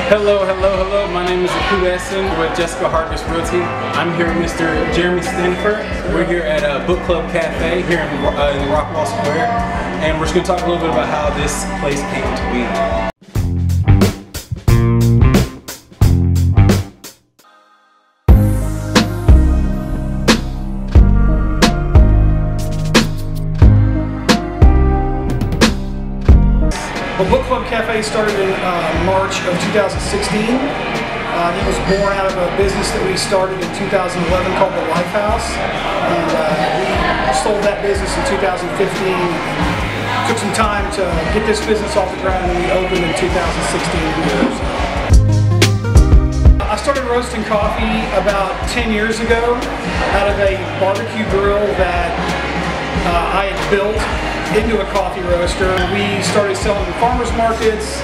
Hello, hello, hello. My name is Aku Essen with Jessica Hargis Realty. I'm here with Mr. Jeremy Standifer. We're here at Book Club Cafe here in Rockwall Square, and we're just going to talk a little bit about how this place came to be. Well, Book Club Cafe started in March of 2016. It was born out of a business that we started in 2011 called the Lifehouse, and we sold that business in 2015. Took some time to get this business off the ground, and we opened in 2016. I started roasting coffee about 10 years ago out of a barbecue grill that I had built into a coffee roaster. We started selling in farmers markets.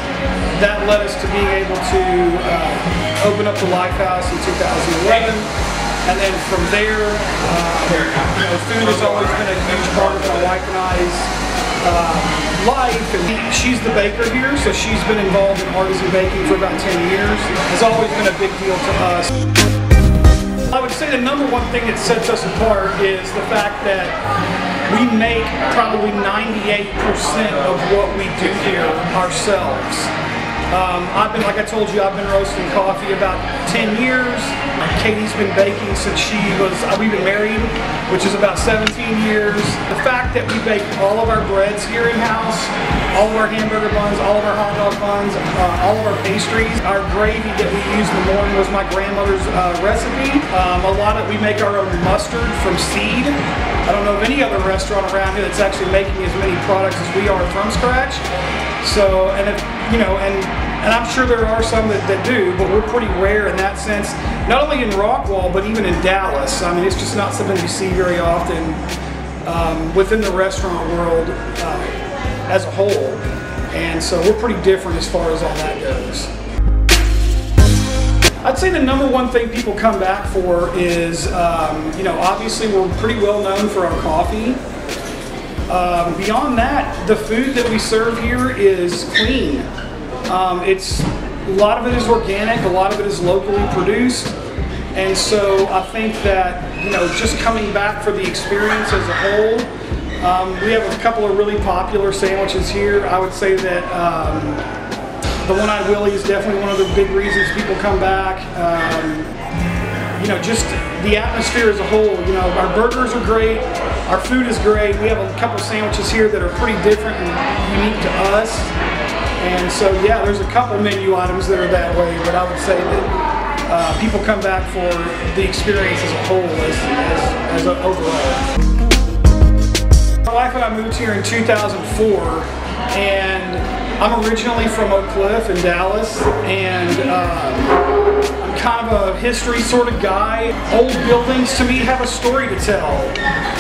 That led us to being able to open up the Lifehouse in 2011, and then from there, food has always been a huge part of my wife and I's life. And she's the baker here, so she's been involved in artisan baking for about 10 years. It's always been a big deal to us. I would say the number one thing that sets us apart is the fact that we make probably 98% of what we do here ourselves. Like I told you, I've been roasting coffee about 10 years. Katie's been baking since we've been married, which is about 17 years. The fact that we bake all of our breads here in-house, all of our hamburger buns, all of our hot dog buns, all of our pastries. Our gravy that we use in the morning was my grandmother's recipe. We make our own mustard from seed. I don't know of any other restaurant around here that's actually making as many products as we are from scratch. So, and I'm sure there are some that do, but we're pretty rare in that sense. Not only in Rockwall, but even in Dallas. I mean, it's just not something you see very often within the restaurant world as a whole. And so we're pretty different as far as all that goes. I'd say the number one thing people come back for is, obviously we're pretty well known for our coffee. Beyond that, the food that we serve here is clean. A lot of it is organic, a lot of it is locally produced. And so I think that, just coming back for the experience as a whole, we have a couple of really popular sandwiches here. I would say that the One-Eyed Willie is definitely one of the big reasons people come back. Just the atmosphere as a whole. Our burgers are great, our food is great. We have a couple sandwiches here that are pretty different and unique to us. And so, yeah, there's a couple menu items that are that way, but I would say that people come back for the experience as a whole, as overall. My wife and I moved here in 2004, and I'm originally from Oak Cliff in Dallas, and I'm kind of a history sort of guy. Old buildings to me have a story to tell,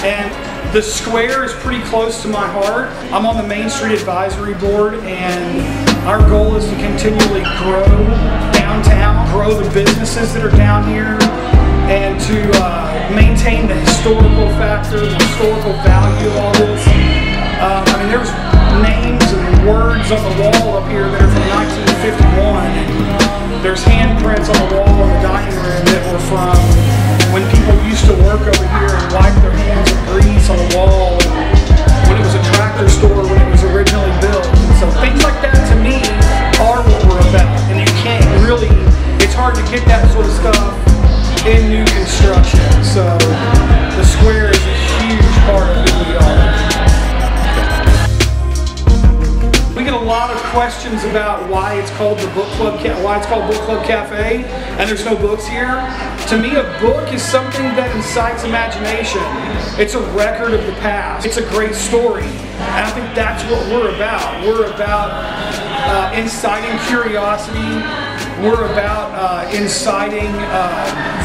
and the square is pretty close to my heart. I'm on the Main Street Advisory Board, and our goal is to continually grow downtown, grow the businesses that are down here, and to maintain the historical factor, the historical value of all this. There's names and words on the wall up here that are from 1951, and there's handprints on the wall in the dining room that were from when people used to work over here and wipe their hands with grease on the wall, when it was a tractor store when it was originally built. And so things like that to me are what we're about, and you can't really, it's hard to get that sort of stuff in new construction. So the square is a huge part of who we are. We get a lot of questions about why it's called Book Club Cafe, and there's no books here. To me, a book is something that incites imagination. It's a record of the past. It's a great story, and I think that's what we're about. We're about inciting curiosity. We're about inciting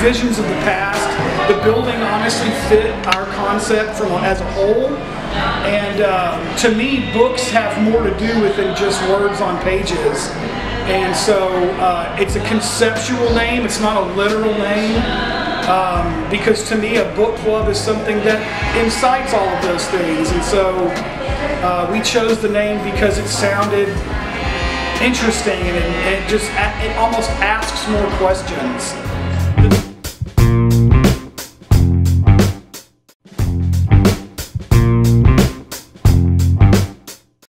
visions of the past. The building honestly fit our concept as a whole. And to me, books have more to do with than just words on pages. And so it's a conceptual name, it's not a literal name. Because to me, a book club is something that incites all of those things. And so we chose the name because it sounded interesting, and it almost asks more questions